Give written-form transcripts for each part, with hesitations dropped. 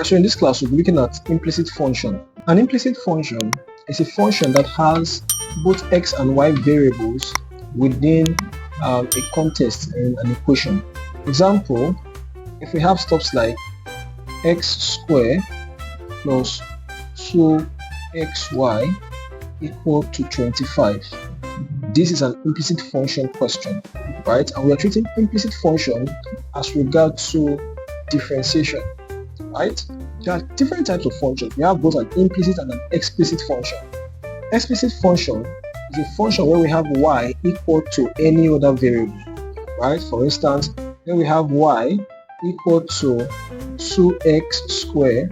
Right, so in this class we'll be looking at implicit function. An implicit function is a function that has both x and y variables within a context in an equation. Example, if we have stuff like x squared plus 2xy equal to 25. This is an implicit function question, right? And we are treating implicit function as regards to differentiation, right? There are different types of functions. We have both an implicit and an explicit function. Explicit function is a function where we have y equal to any other variable, right? For instance, when we have y equal to 2x squared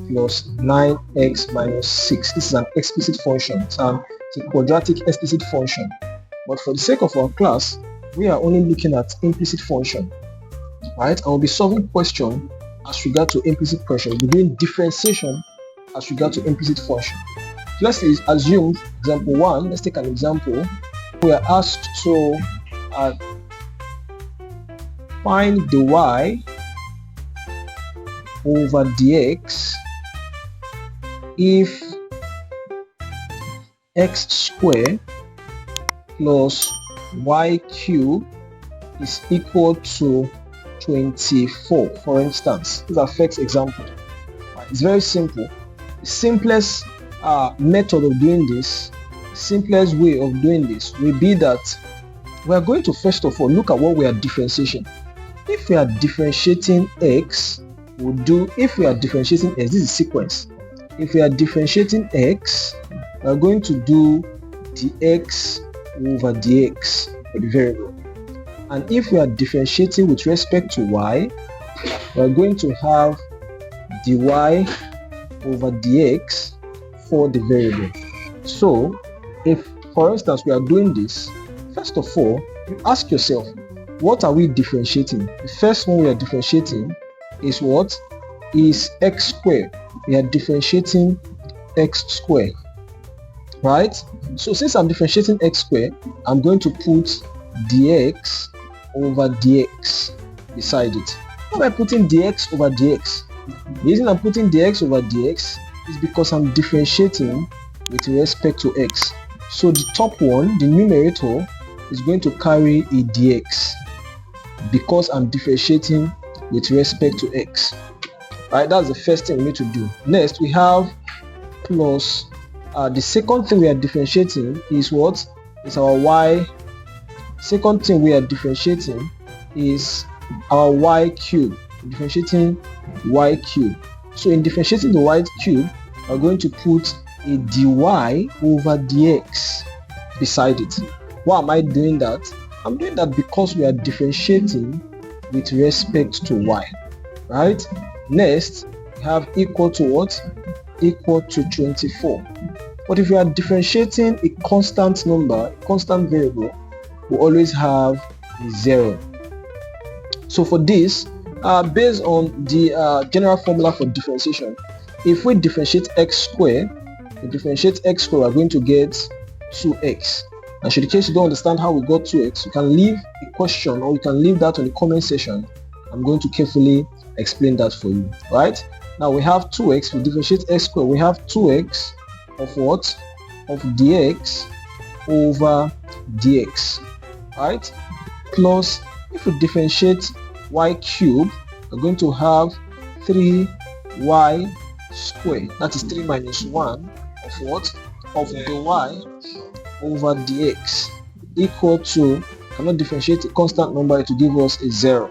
plus 9x minus 6. This is an explicit function. It's a quadratic explicit function. But for the sake of our class, we are only looking at implicit function, right? And we'll be solving question as regard to implicit function. We'll be doing differentiation as regard to implicit function. So let's assume example 1. Let's take an example. We are asked to find the y over dx if x squared plus y cubed is equal to 24, for instance. This is our first example. It's very simple. The simplest method of doing this, simplest way of doing this will be that we are going to first of all look at what we are differentiating. If we are differentiating x, we'll do, if we are differentiating x, this is sequence. If we are differentiating x, we are going to do dx over dx for the variable. And if we are differentiating with respect to y, we are going to have dy over dx for the variable. So if, for instance, we are doing this, first of all, you ask yourself, what are we differentiating? The first one we are differentiating is what? Is x squared. We are differentiating x squared, right? So since I'm differentiating x squared, I'm going to put dx over dx beside it. Why am I putting dx over dx? The reason I'm putting dx over dx is because I'm differentiating with respect to x. So the top one, the numerator, is going to carry a dx because I'm differentiating with respect to x. Right, that's the first thing we need to do. Next, we have plus the second thing we are differentiating is what? Is our y. Second thing we are differentiating is our y cube. Differentiating y cube. So in differentiating the y cube, we're going to put a dy over dx beside it. Why am I doing that? I'm doing that because we are differentiating with respect to y, right? Next, we have equal to what? Equal to 24. But if we are differentiating a constant number, a constant variable, we always have a 0. So for this, based on the general formula for differentiation, if we differentiate x squared, we're going to get 2x. And should in case you don't understand how we got 2x, you can leave a question or you can leave that on the comment section. I'm going to carefully explain that for you, right? Now we have 2x, we differentiate x squared, we have 2x of what? Of dx over dx, right? Plus, if we differentiate y cubed, we're going to have 3y squared, that is 3 minus 1 of what? Of dy over dx equal to, cannot differentiate a constant number to give us a 0,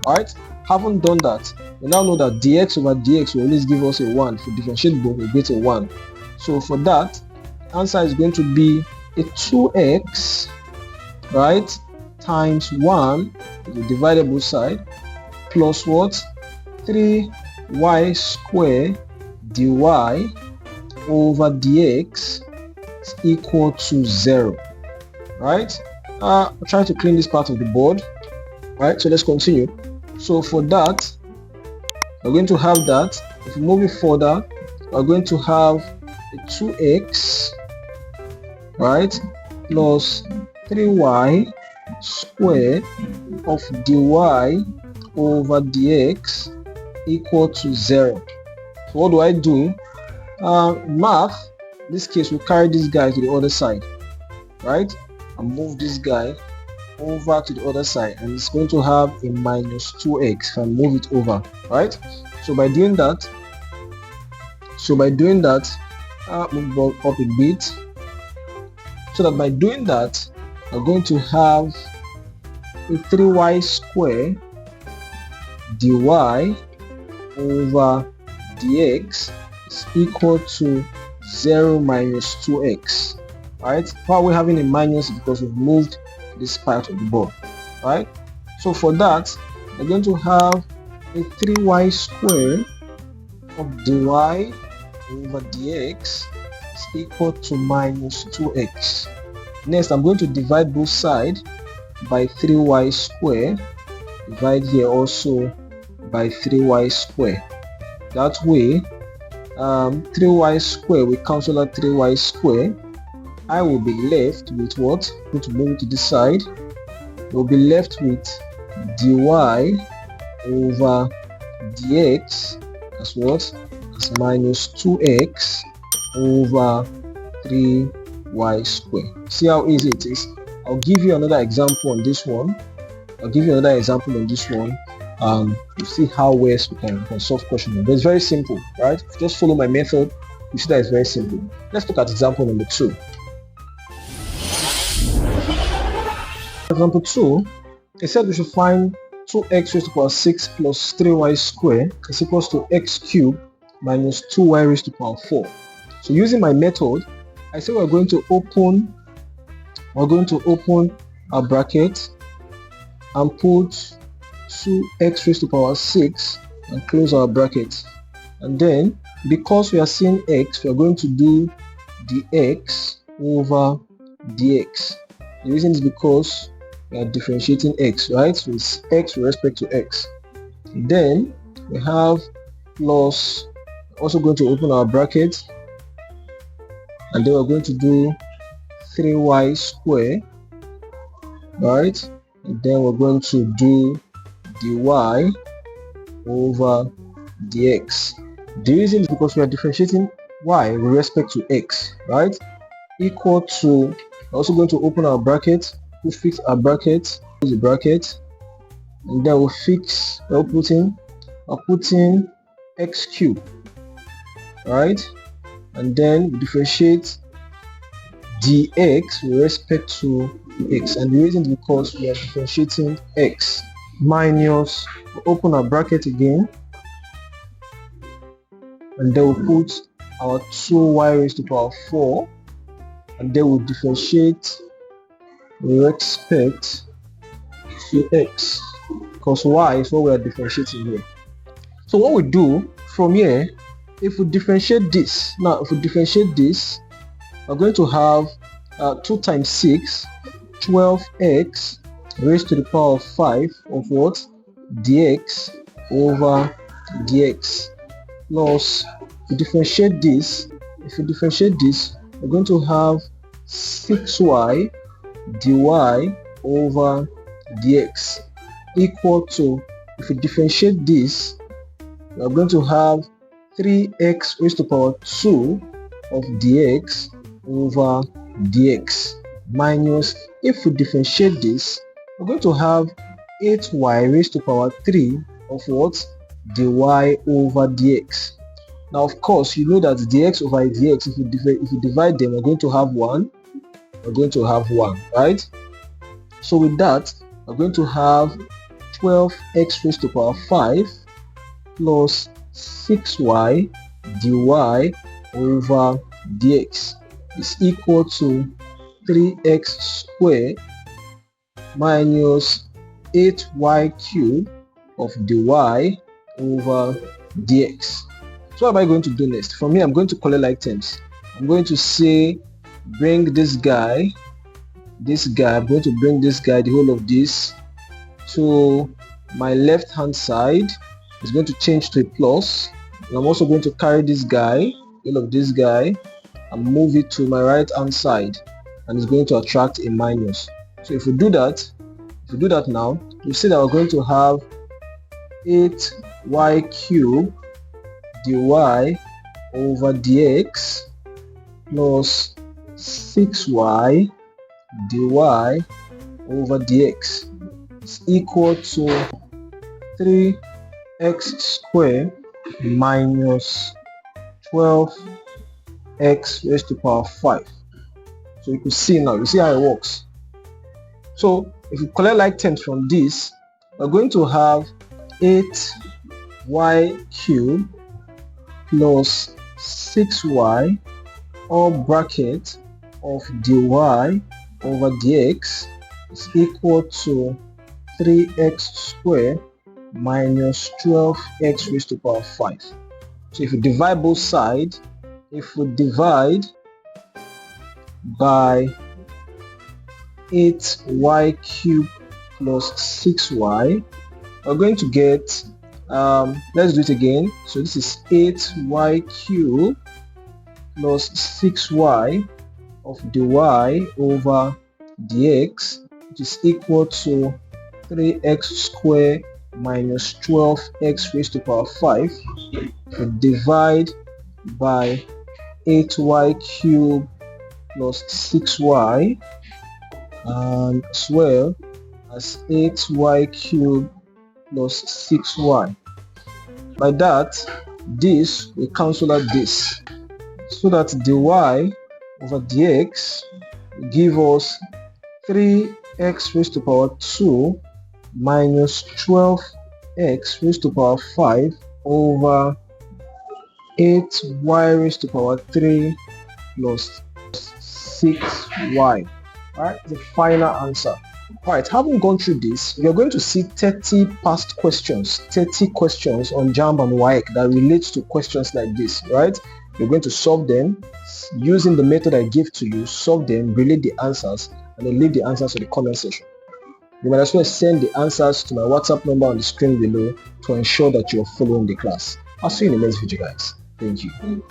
right? Haven't done that, we now know that dx over dx will always give us a 1. If we differentiate both, we get a 1. So for that, the answer is going to be a 2x, right, times 1, the divide both side, plus what? 3y squared dy over dx is equal to 0, right? I'm trying to clean this part of the board, right? So let's continue. So for that, we're going to have that. If we move it further, we're going to have a 2x, right, plus 3y squared of dy over dx equal to 0. So what do I do? Math, in this case, will carry this guy to the other side, right? And move this guy over to the other side, and it's going to have a minus 2x if I move it over, right? So by doing that, move up a bit, so that by doing that, I'm going to have a 3y square dy over dx is equal to 0 minus 2x, right? Why are we having a minus? Because we've moved this part of the board, right? So for that, we're going to have a 3y square of dy over dx is equal to minus 2x. Next, I'm going to divide both sides by 3y square. Divide here also by 3y square. That way, 3y square, we cancel out 3y square. I will be left with what? I'm going to move it to this side. We'll be left with dy over dx as what? As minus 2x over 3y square. See how easy it is? I'll give you another example on this one. You see how well we can solve question. But it's very simple, right? If you just follow my method, you see that it's very simple. Let's look at example number 2. Example 2, it said we should find 2x raised to the power 6 plus 3y squared is equals to x cubed minus 2y raised to the power 4. So using my method, I say we're going to open our bracket and put 2x raised to the power 6 and close our bracket. And then, because we are seeing x, we are going to do dx over dx. The reason is because we are differentiating x, right? So it's x with respect to x. Then we have plus, also going to open our bracket, and then we're going to do 3y square, right? And then we're going to do dy over dx. The reason is because we are differentiating y with respect to x, right? Equal to, we're also going to open our bracket, we'll fix our bracket, close the bracket, and then we're putting x cubed, right? And then we differentiate dx with respect to x, and the reason is because we are differentiating x. Minus, we open our bracket again, and then we'll put our 2y raised to the power 4, and then we'll differentiate with respect to x, because y is what we are differentiating here. So what we do from here, if we differentiate this, we're going to have 2 times 6, 12x raised to the power of 5 of what? Dx over dx. Plus, if we differentiate this, we're going to have 6y dy over dx equal to, if we differentiate this, we are going to have 3x raised to the power 2 of dx over dx minus, if we differentiate this, we're going to have 8y raised to the power 3 of what? Dy over dx. Now of course you know that dx over dx, if you divide them, we're going to have 1, right? So with that, we're going to have 12x raised to the power 5 plus 6y dy over dx is equal to 3x squared minus 8y cubed of dy over dx. So what am I going to do next? For me, I'm going to collect like terms. I'm going to say bring this guy, I'm going to bring this guy, the whole of this, to my left hand side. It's going to change to a plus. And I'm also going to carry this guy, all of this guy, and move it to my right hand side, and it's going to attract a minus. So if we do that now, you see that we're going to have 8 y cube dy over dx plus 6y dy over dx is equal to 3x squared minus 12x raised to power 5. So you can see now, you see how it works. So if you collect like terms from this, we're going to have 8y cubed plus 6y all bracket of dy over dx is equal to 3x squared minus 12x raised to power 5. So if you divide both sides, if we divide by 8y cubed plus 6y, we're going to get, let's do it again. So this is 8y cubed plus 6y of dy over dx, which is equal to 3x squared minus 12x raised to power 5. We divide by 8y cubed plus 6y, and as well as 8y cubed plus 6y. By that, this will cancel out this, so that dy over dx will give us 3x raised to power 2 minus 12x raised to power 5 over 8y raised to power 3 plus 6y. Alright, the final answer. Alright, having gone through this, we are going to see 30 past questions, 30 questions on JAMB and WAEC that relates to questions like this, right? You're going to solve them using the method I give to you, solve them, relate the answers, and then leave the answers to the comment section. You might as well send the answers to my WhatsApp number on the screen below to ensure that you're following the class. I'll see you in the next video, guys. Thank you.